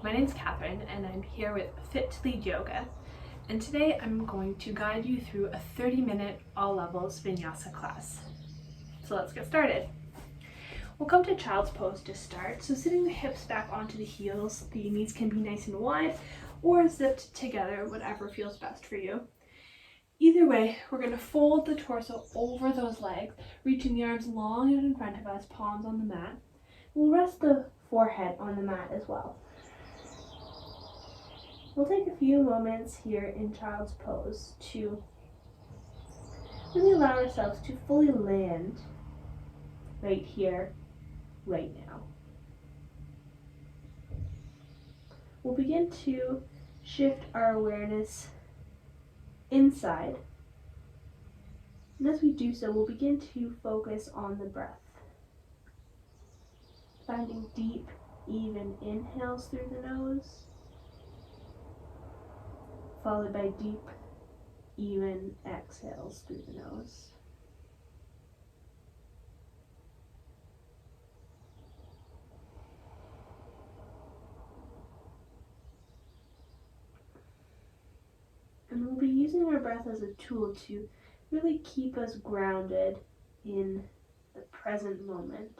my name's Catherine and I'm here with Fit to Lead Yoga, and today I'm going to guide you through a 30-minute all levels vinyasa class. So let's get started. We'll come to child's pose to start, so sitting the hips back onto the heels, the knees can be nice and wide or zipped together, whatever feels best for you. Either way, we're going to fold the torso over those legs, reaching the arms long out in front of us, palms on the mat. We'll rest the forehead on the mat as well. We'll take a few moments here in child's pose to really allow ourselves to fully land right here, right now. We'll begin to shift our awareness inside. And as we do so, we'll begin to focus on the breath. Finding deep, even inhales through the nose, followed by deep, even exhales through the nose. And we'll be using our breath as a tool to really keep us grounded in the present moment.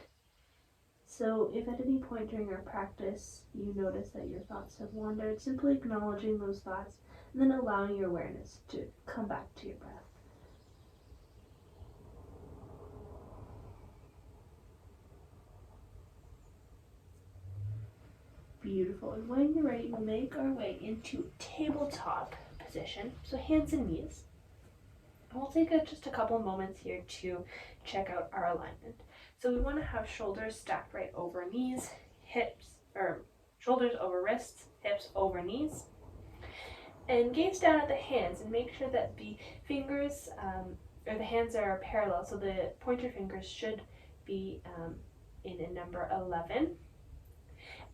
So if at any point during our practice you notice that your thoughts have wandered, simply acknowledging those thoughts and then allowing your awareness to come back to your breath. Beautiful. And when you're ready, we'll make our way into tabletop position, so hands and knees. And we'll take just a couple moments here to check out our alignment. So we want to have shoulders stacked right over knees, shoulders over wrists, hips over knees. And gaze down at the hands and make sure that the fingers or the hands are parallel. So the pointer fingers should be in a number 11.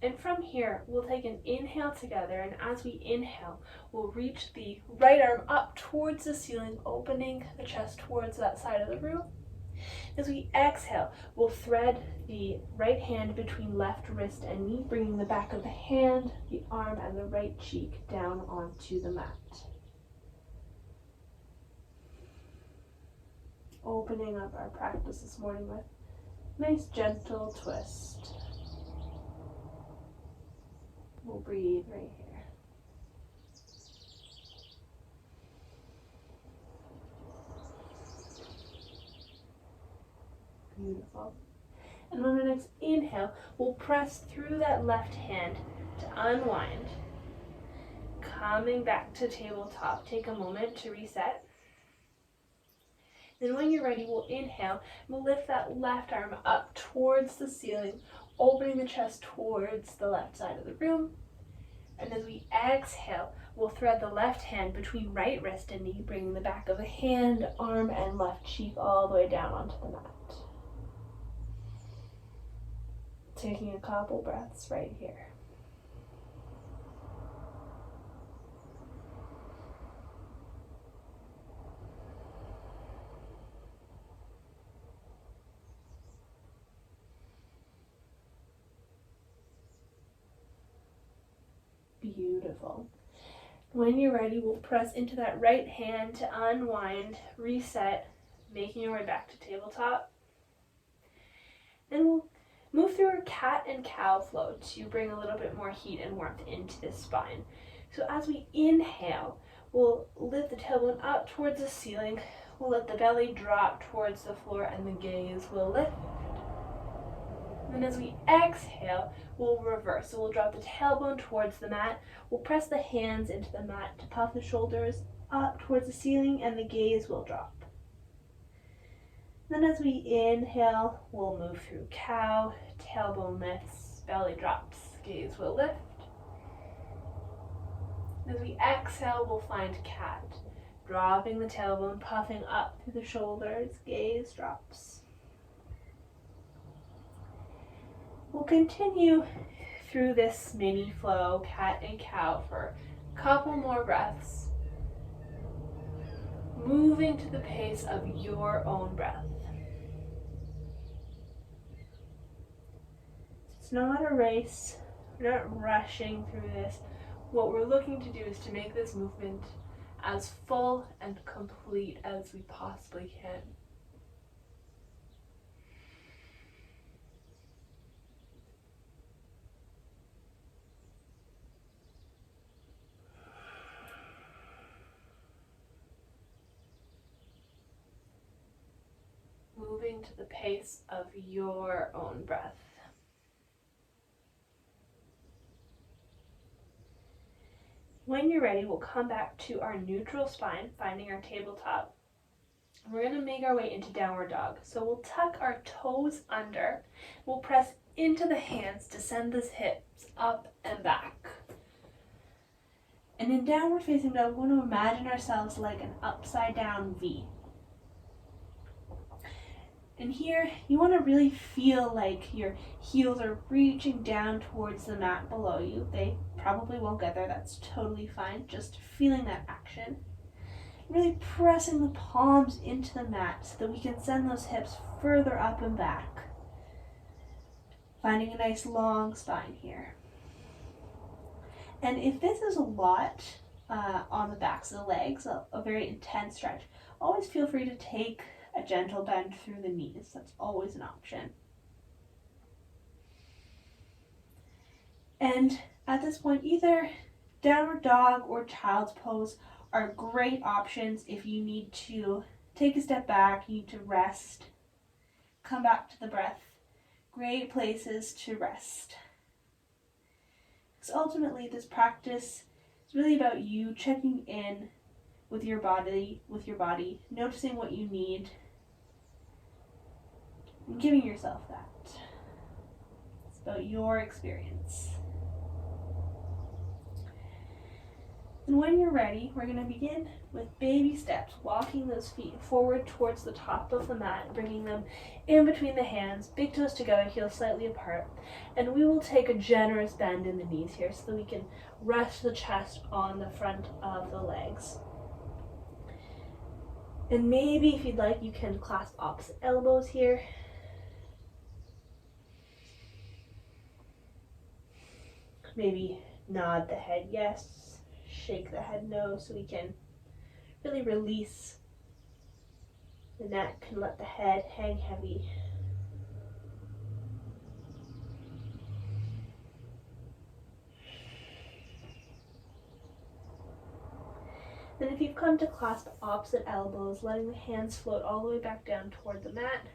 And from here, we'll take an inhale together, and as we inhale, we'll reach the right arm up towards the ceiling, opening the chest towards that side of the room. As we exhale, we'll thread the right hand between left wrist and knee, bringing the back of the hand, the arm, and the right cheek down onto the mat. Opening up our practice this morning with a nice gentle twist. We'll breathe right here. Beautiful. And on the next inhale, we'll press through that left hand to unwind. Coming back to tabletop, take a moment to reset. Then when you're ready, we'll inhale. We'll lift that left arm up towards the ceiling, opening the chest towards the left side of the room. And as we exhale, we'll thread the left hand between right wrist and knee, bringing the back of the hand, arm, and left cheek all the way down onto the mat. Taking a couple breaths right here. Beautiful. When you're ready, we'll press into that right hand to unwind, reset, making our way back to tabletop. Then we'll move through our cat and cow flow to bring a little bit more heat and warmth into the spine. So as we inhale, we'll lift the tailbone up towards the ceiling. We'll let the belly drop towards the floor and the gaze will lift. And as we exhale, we'll reverse. So we'll drop the tailbone towards the mat. We'll press the hands into the mat to puff the shoulders up towards the ceiling, and the gaze will drop. Then as we inhale, we'll move through cow, tailbone lifts, belly drops, gaze will lift. As we exhale, we'll find cat, dropping the tailbone, puffing up through the shoulders, gaze drops. We'll continue through this mini flow, cat and cow, for a couple more breaths, moving to the pace of your own breath. It's not a race, We're not rushing through this. What we're looking to do is to make this movement as full and complete as we possibly can. Moving to the pace of your own breath. When you're ready, we'll come back to our neutral spine, finding our tabletop. We're going to make our way into downward dog. So we'll tuck our toes under. We'll press into the hands to send the hips up and back. And in downward facing dog, we want to imagine ourselves like an upside down V. And here, you want to really feel like your heels are reaching down towards the mat below you. They probably won't get there, that's totally fine. Just feeling that action. Really pressing the palms into the mat so that we can send those hips further up and back. Finding a nice long spine here. And if this is a lot on the backs of the legs, a very intense stretch, always feel free to take a gentle bend through the knees. That's always an option. And at this point, either downward dog or child's pose are great options if you need to take a step back, you need to rest, come back to the breath. Great places to rest. Because ultimately, this practice is really about you checking in with your body, noticing what you need, and giving yourself that. It's about your experience. And when you're ready, we're going to begin with baby steps, walking those feet forward towards the top of the mat, bringing them in between the hands, big toes together, heels slightly apart. And we will take a generous bend in the knees here so that we can rest the chest on the front of the legs. And maybe if you'd like, you can clasp opposite elbows here. Maybe nod the head yes, shake the head no, so we can really release the neck and let the head hang heavy. Then if you've come to clasp opposite elbows, letting the hands float all the way back down toward the mat,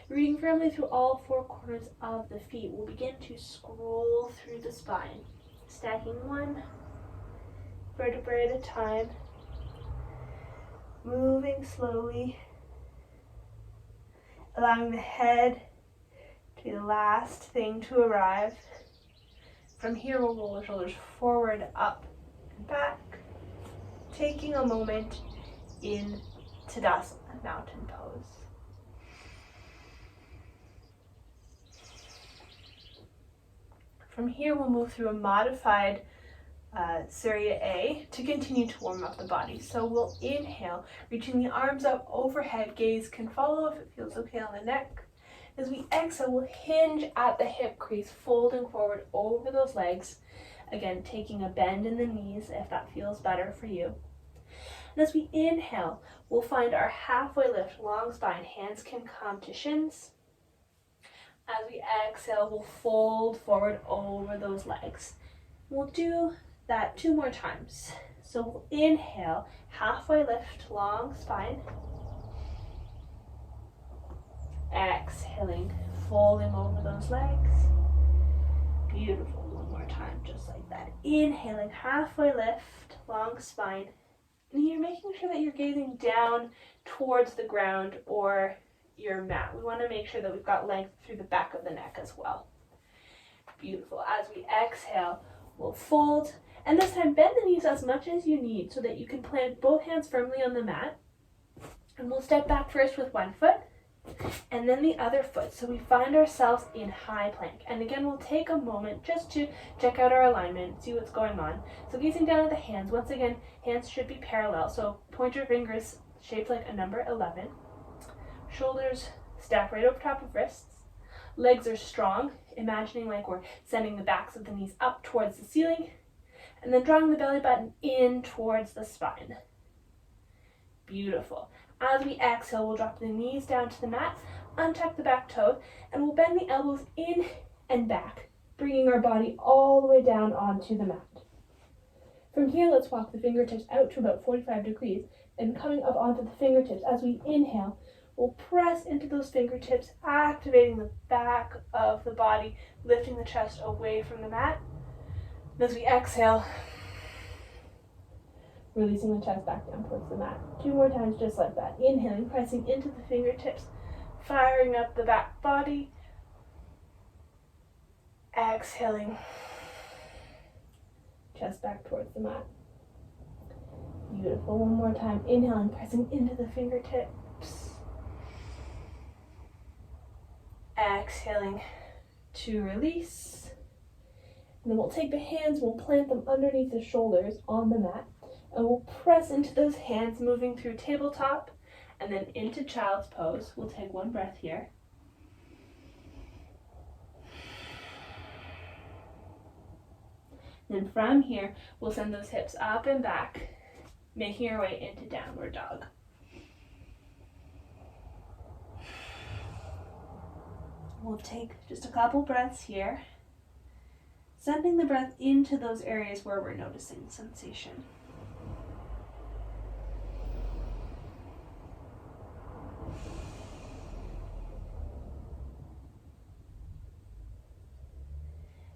reaching firmly through all four corners of the feet, we'll begin to scroll through the spine, stacking one vertebrae at a time, moving slowly, allowing the head to be the last thing to arrive. From here, we'll roll the shoulders forward, up, and back, taking a moment in Tadasana, mountain pose. From here, we'll move through a modified Surya A to continue to warm up the body. So we'll inhale, reaching the arms up overhead, gaze can follow if it feels okay on the neck. As we exhale, we'll hinge at the hip crease, folding forward over those legs. Again, taking a bend in the knees if that feels better for you. And as we inhale, we'll find our halfway lift, long spine. Hands can come to shins. As we exhale, we'll fold forward over those legs. We'll do that 2 more times. So we'll inhale, halfway lift, long spine. Exhaling, folding over those legs. Beautiful. One more time, just like that. Inhaling, halfway lift, long spine. And you're making sure that you're gazing down towards the ground or your mat. We want to make sure that we've got length through the back of the neck as well. Beautiful. As we exhale, we'll fold. And this time, bend the knees as much as you need so that you can plant both hands firmly on the mat. And we'll step back first with one foot and then the other foot. So we find ourselves in high plank. And again, we'll take a moment just to check out our alignment, see what's going on. So gazing down at the hands, once again, hands should be parallel. So pointer fingers shaped like a number 11. Shoulders stack right over top of wrists. legs are strong, imagining like we're sending the backs of the knees up towards the ceiling, and then drawing the belly button in towards the spine. Beautiful. As we exhale, we'll drop the knees down to the mat, untuck the back toes, and we'll bend the elbows in and back, bringing our body all the way down onto the mat. From here, let's walk the fingertips out to about 45 degrees and coming up onto the fingertips. As we inhale, we'll press into those fingertips, activating the back of the body, lifting the chest away from the mat. And as we exhale, releasing the chest back down towards the mat. 2 more times just like that. Inhaling, pressing into the fingertips, firing up the back body. Exhaling, chest back towards the mat. Beautiful. 1 more time. Inhaling, pressing into the fingertips. Exhaling to release. And then we'll take the hands, we'll plant them underneath the shoulders on the mat, and we'll press into those hands, moving through tabletop and then into child's pose. We'll take 1 breath here. Then from here, we'll send those hips up and back, making our way into downward dog. We'll take just a couple breaths here, sending the breath into those areas where we're noticing sensation.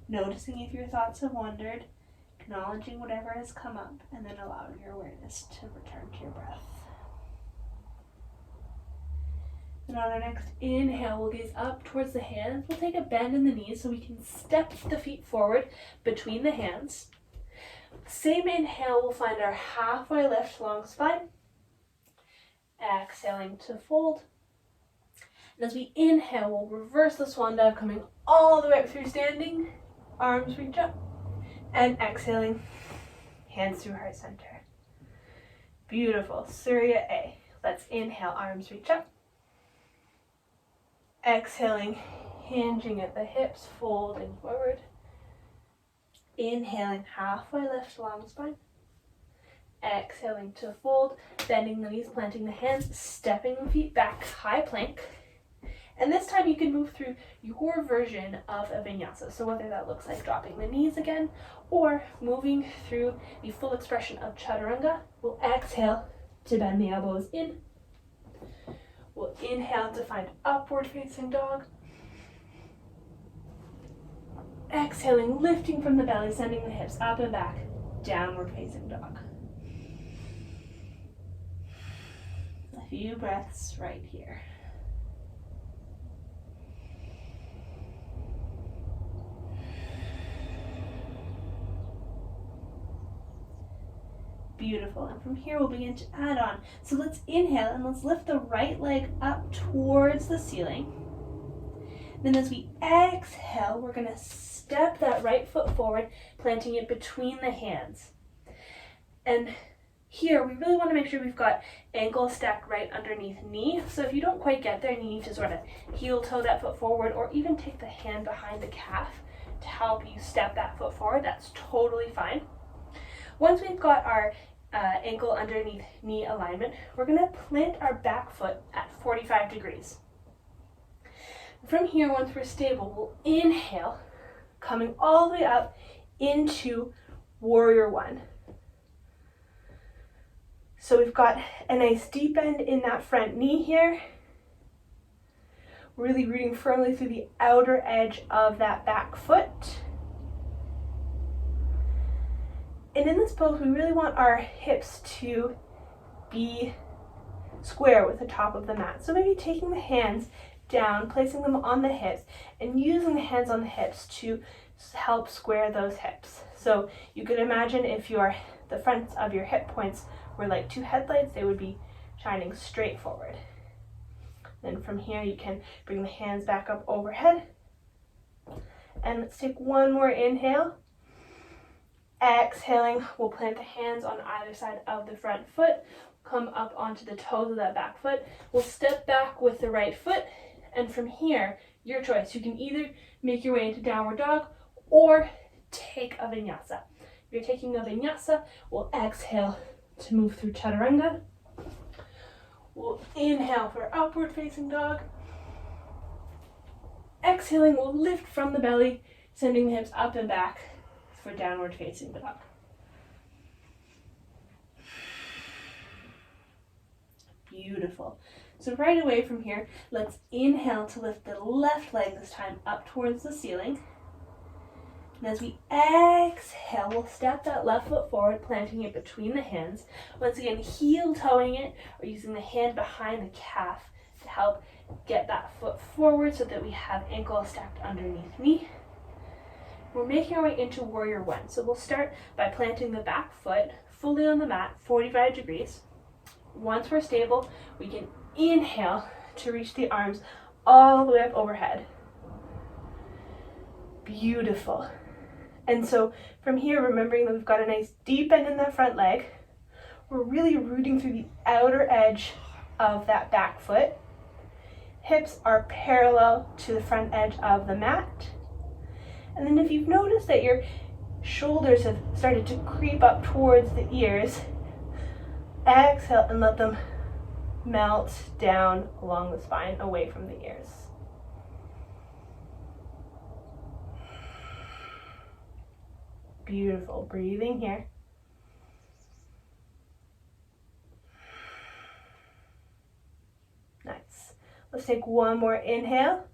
Noticing if your thoughts have wandered, acknowledging whatever has come up, and then allowing your awareness to return to your breath. And on our next inhale, we'll gaze up towards the hands. We'll take a bend in the knees so we can step the feet forward between the hands. Same inhale, we'll find our halfway lift, long spine. Exhaling to fold. And as we inhale, we'll reverse the swan dive, coming all the way up through standing. Arms reach up. And exhaling, hands through heart center. Beautiful. Surya A. Let's inhale, arms reach up. Exhaling, hinging at the hips, folding forward. Inhaling, halfway lift, long spine. Exhaling to fold, bending the knees, planting the hands, stepping the feet back, high plank. And this time you can move through your version of a vinyasa. So whether that looks like dropping the knees again or moving through the full expression of chaturanga, we'll exhale to bend the elbows in. We'll inhale to find upward facing dog. Exhaling, lifting from the belly, sending the hips up and back, downward facing dog. A few breaths right here. Beautiful. And from here we'll begin to add on. So let's inhale and let's lift the right leg up towards the ceiling. Then as we exhale, we're going to step that right foot forward, planting it between the hands. And here we really want to make sure we've got ankle stacked right underneath knee. So if you don't quite get there and you need to sort of heel toe that foot forward, or even take the hand behind the calf to help you step that foot forward, that's totally fine. Once we've got our ankle underneath knee alignment, we're going to plant our back foot at 45 degrees. From here, once we're stable, we'll inhale, coming all the way up into warrior one. So we've got a nice deep bend in that front knee here, really rooting firmly through the outer edge of that back foot. And in this pose, we really want our hips to be square with the top of the mat. So maybe taking the hands down, placing them on the hips, and using the hands on the hips to help square those hips. So you could imagine if the fronts of your hip points were like 2 headlights, they would be shining straight forward. Then from here, you can bring the hands back up overhead. And let's take one more inhale. Exhaling, we'll plant the hands on either side of the front foot, come up onto the toes of that back foot. We'll step back with the right foot And from here, your choice. You can either make your way into downward dog or take a vinyasa. If you're taking a vinyasa, we'll exhale to move through chaturanga. We'll inhale for upward facing dog. Exhaling, we'll lift from the belly, sending the hips up and back for downward facing dog. Beautiful. So right away from here, let's inhale to lift the left leg this time up towards the ceiling. And as we exhale, we'll step that left foot forward, planting it between the hands. Once again, heel toeing it or using the hand behind the calf to help get that foot forward so that we have ankle stacked underneath knee. We're making our way into warrior one. So we'll start by planting the back foot fully on the mat, 45 degrees. Once we're stable, we can inhale to reach the arms all the way up overhead. Beautiful. And so from here, remembering that we've got a nice deep bend in that front leg, we're really rooting through the outer edge of that back foot. Hips are parallel to the front edge of the mat. And then if you've noticed that your shoulders have started to creep up towards the ears, exhale and let them melt down along the spine away from the ears. Beautiful. Breathing here. Nice. Let's take one more inhale.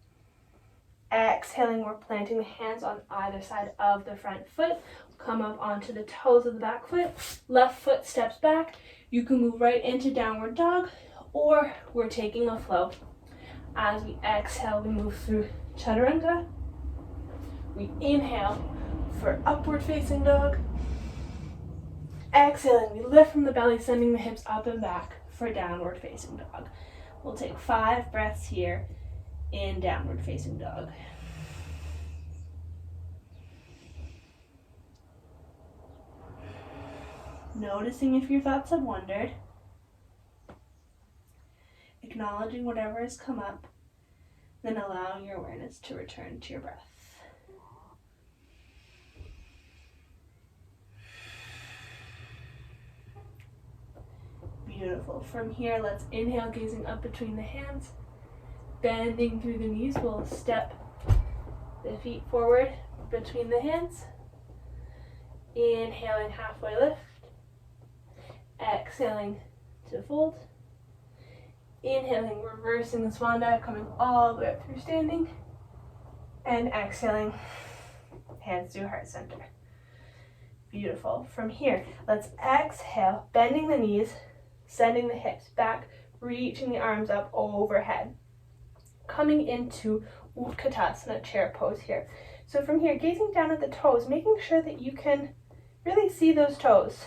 Exhaling, we're planting the hands on either side of the front foot. Come up onto the toes of the back foot. Left foot steps back. You can move right into downward dog, or we're taking a flow. As we exhale, we move through chaturanga. We inhale for upward facing dog. Exhaling, we lift from the belly, sending the hips up and back for downward facing dog. We'll take 5 breaths here in downward facing dog. Noticing if your thoughts have wandered. Acknowledging whatever has come up, then allowing your awareness to return to your breath. Beautiful. From here, let's inhale, gazing up between the hands, bending through the knees. We'll step the feet forward between the hands. Inhaling, halfway lift. Exhaling to fold. Inhaling, reversing the swan dive, coming all the way up through standing. And exhaling, hands to heart center. Beautiful. From here, let's exhale, bending the knees, sending the hips back, reaching the arms up overhead. Coming into Utkatasana, chair pose here. So from here, gazing down at the toes, making sure that you can really see those toes.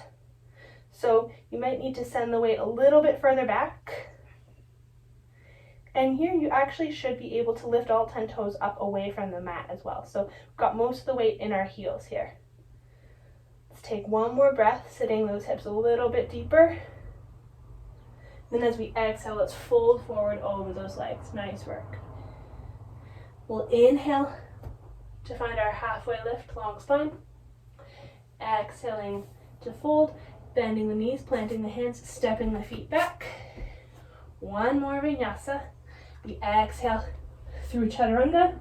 So you might need to send the weight a little bit further back. And here you actually should be able to lift all 10 toes up away from the mat as well. So we've got most of the weight in our heels here. Let's take one more breath, sitting those hips a little bit deeper. Then as we exhale, let's fold forward over those legs. Nice work. We'll inhale to find our halfway lift, long spine. Exhaling to fold, bending the knees, planting the hands, stepping the feet back. One more vinyasa. We exhale through chaturanga.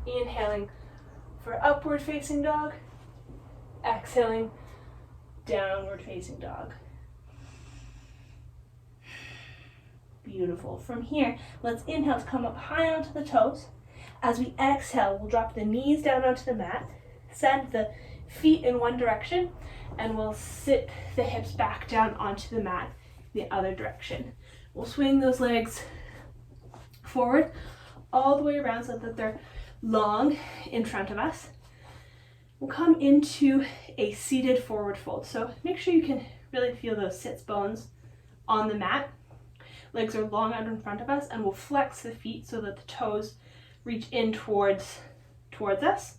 Inhaling for upward facing dog. Exhaling, downward facing dog. Beautiful. From here, let's inhale to come up high onto the toes. As we exhale, we'll drop the knees down onto the mat, send the feet in one direction, and we'll sit the hips back down onto the mat the other direction. We'll swing those legs forward all the way around so that they're long in front of us. We'll come into a seated forward fold. So make sure you can really feel those sits bones on the mat. Legs are long out in front of us, and we'll flex the feet so that the toes reach in towards us.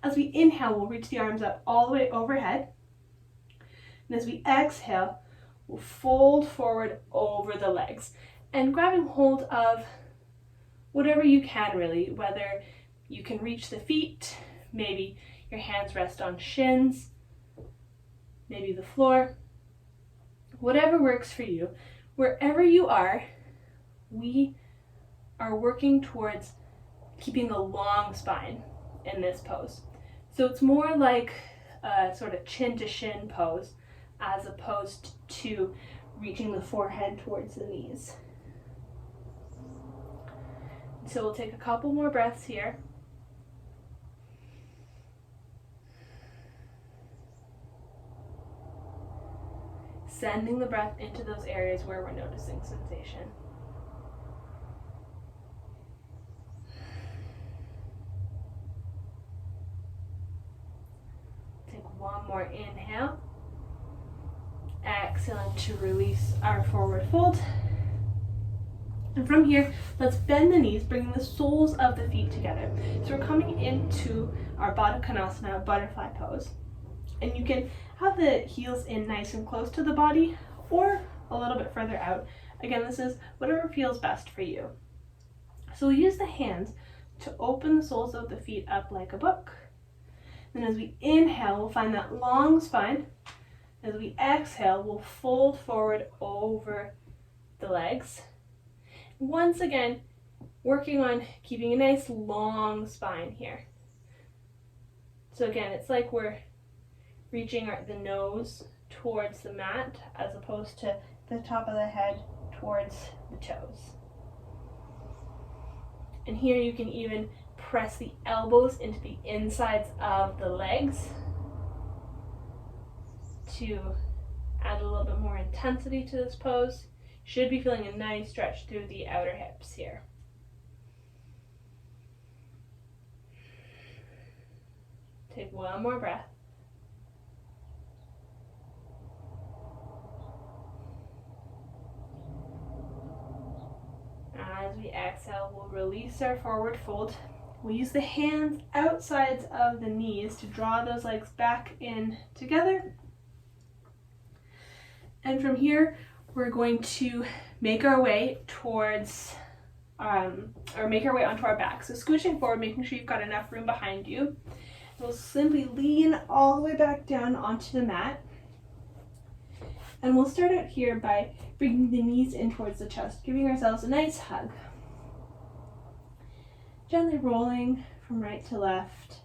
As we inhale, we'll reach the arms up all the way overhead. And as we exhale, we'll fold forward over the legs. And grabbing hold of whatever you can really, whether you can reach the feet, maybe your hands rest on shins, maybe the floor, whatever works for you. Wherever you are, we are working towards keeping a long spine in this pose. So it's more like a sort of chin to shin pose as opposed to reaching the forehead towards the knees. So we'll take a couple more breaths here. Sending the breath into those areas where we're noticing sensation. Take one more inhale. Exhaling to release our forward fold. And from here, let's bend the knees, bringing the soles of the feet together. So we're coming into our Baddha Konasana butterfly pose. And you can have the heels in nice and close to the body or a little bit further out. Again, this is whatever feels best for you. So we'll use the hands to open the soles of the feet up like a book. Then as we inhale, we'll find that long spine. As we exhale, we'll fold forward over the legs. Once again, working on keeping a nice long spine here. So again, it's like we're reaching the nose towards the mat as opposed to the top of the head towards the toes. And here you can even press the elbows into the insides of the legs to add a little bit more intensity to this pose. Should be feeling a nice stretch through the outer hips here. Take one more breath. As we exhale, we'll release our forward fold. We'll use the hands outsides of the knees to draw those legs back in together. And from here, we're going to make our way towards, make our way onto our back. So scooching forward, making sure you've got enough room behind you. We'll simply lean all the way back down onto the mat. And we'll start out here by bringing the knees in towards the chest, giving ourselves a nice hug. Gently rolling from right to left,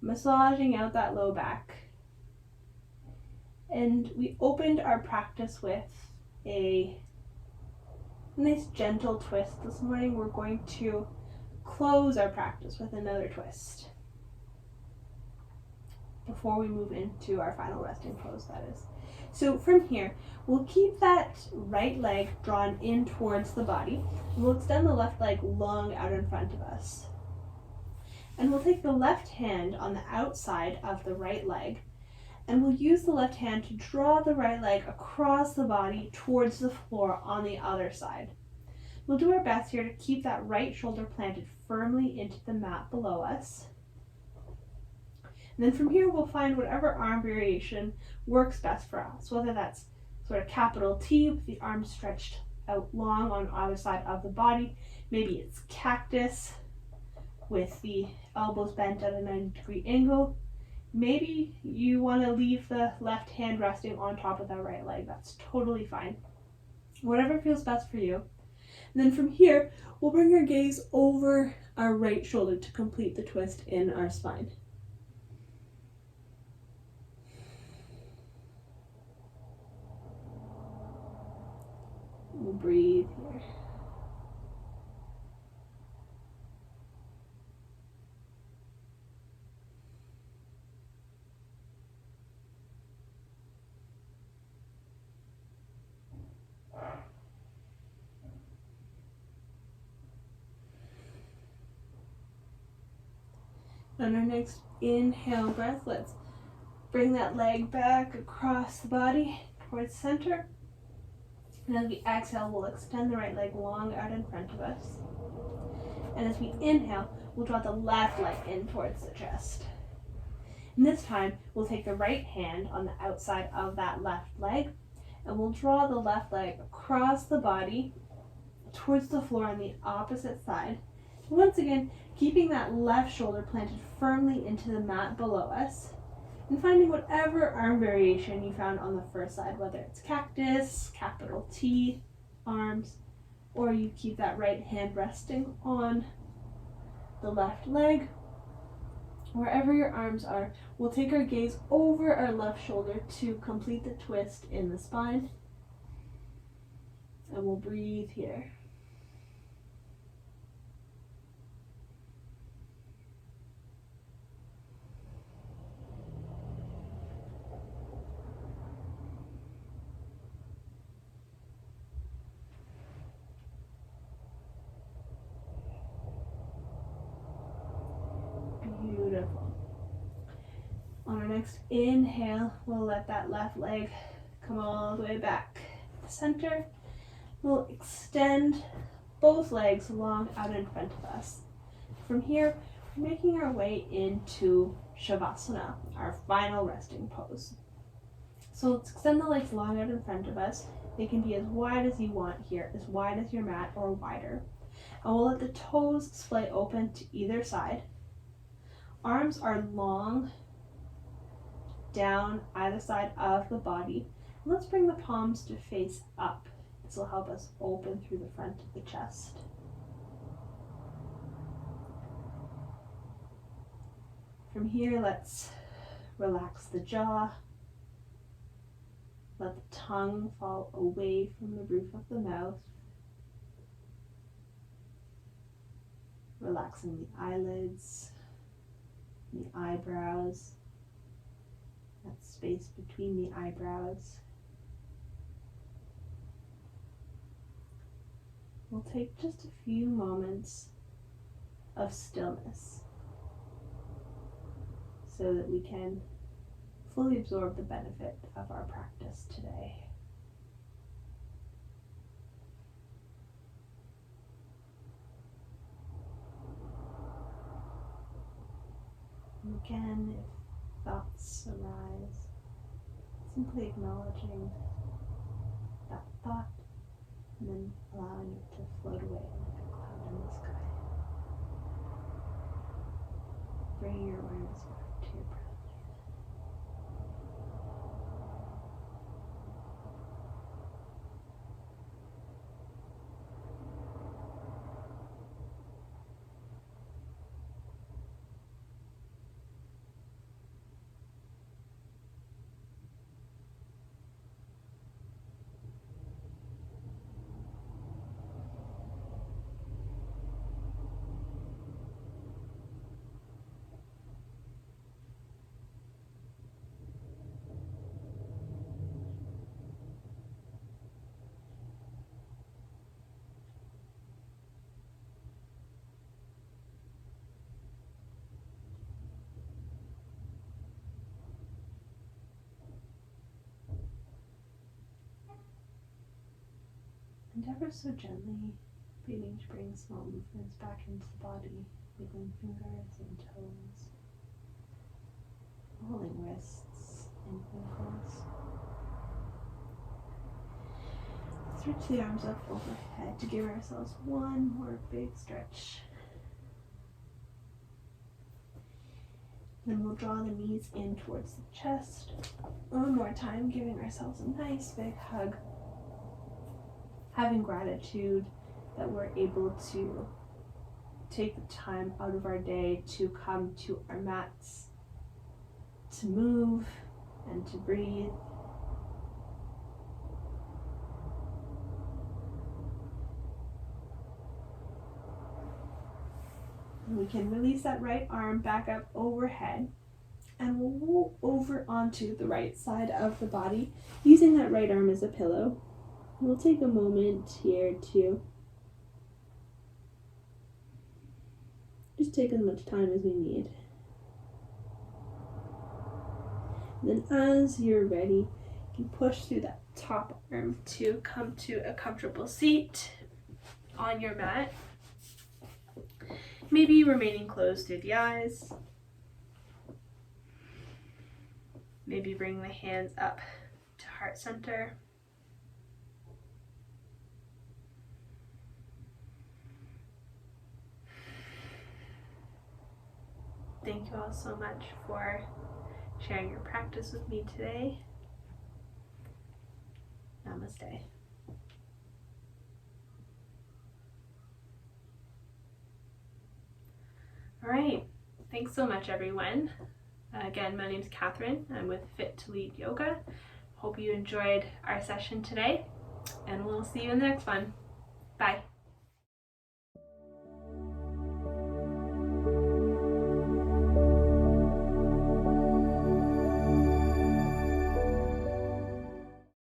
massaging out that low back. And we opened our practice with a nice gentle twist. This morning we're going to close our practice with another twist before we move into our final resting pose, that is. So from here, we'll keep that right leg drawn in towards the body, and we'll extend the left leg long out in front of us. And we'll take the left hand on the outside of the right leg, and we'll use the left hand to draw the right leg across the body towards the floor on the other side. We'll do our best here to keep that right shoulder planted firmly into the mat below us. And then from here, we'll find whatever arm variation works best for us, whether that's sort of capital T with the arms stretched out long on either side of the body. Maybe it's cactus with the elbows bent at a 90-degree angle. Maybe you want to leave the left hand resting on top of that right leg. That's totally fine. Whatever feels best for you. And then from here, we'll bring our gaze over our right shoulder to complete the twist in our spine. We'll breathe here. On our next inhale breath, let's bring that leg back across the body towards center. And as we exhale, we'll extend the right leg long out in front of us. And as we inhale, we'll draw the left leg in towards the chest. And this time, we'll take the right hand on the outside of that left leg, and we'll draw the left leg across the body towards the floor on the opposite side. Once again, keeping that left shoulder planted firmly into the mat below us, and finding whatever arm variation you found on the first side, whether it's cactus, capital T, arms, or you keep that right hand resting on the left leg. Wherever your arms are, we'll take our gaze over our left shoulder to complete the twist in the spine, and we'll breathe here. Beautiful. On our next inhale, we'll let that left leg come all the way back to the center. We'll extend both legs long out in front of us. From here, we're making our way into Shavasana, our final resting pose. So let's extend the legs long out in front of us. They can be as wide as you want here, as wide as your mat or wider. And we'll let the toes splay open to either side. Arms are long down either side of the body. And let's bring the palms to face up. This will help us open through the front of the chest. From here, let's relax the jaw. Let the tongue fall away from the roof of the mouth. Relaxing the eyelids, the eyebrows, that space between the eyebrows. We'll take just a few moments of stillness so that we can fully absorb the benefit of our practice today. And again, if thoughts arise, simply acknowledging that thought and then allowing it to float away like a cloud in the sky. Bring your awareness back to your breath. And ever so gently, beginning to bring small movements back into the body, wiggling fingers and toes, rolling wrists and ankles. Let's reach the arms up overhead to give ourselves one more big stretch. Then we'll draw the knees in towards the chest. One more time, giving ourselves a nice big hug. Having gratitude that we're able to take the time out of our day to come to our mats, to move and to breathe. And we can release that right arm back up overhead, and we'll roll over onto the right side of the body, using that right arm as a pillow. We'll take a moment here to just take as much time as we need. And then as you're ready, you can push through that top arm to come to a comfortable seat on your mat. Maybe remaining closed through the eyes. Maybe bring the hands up to heart center. Thank you all so much for sharing your practice with me today. Namaste. All right, thanks so much, everyone. Again, my name's Catherine. I'm with Fit to Lead Yoga. Hope you enjoyed our session today, and we'll see you in the next one. Bye.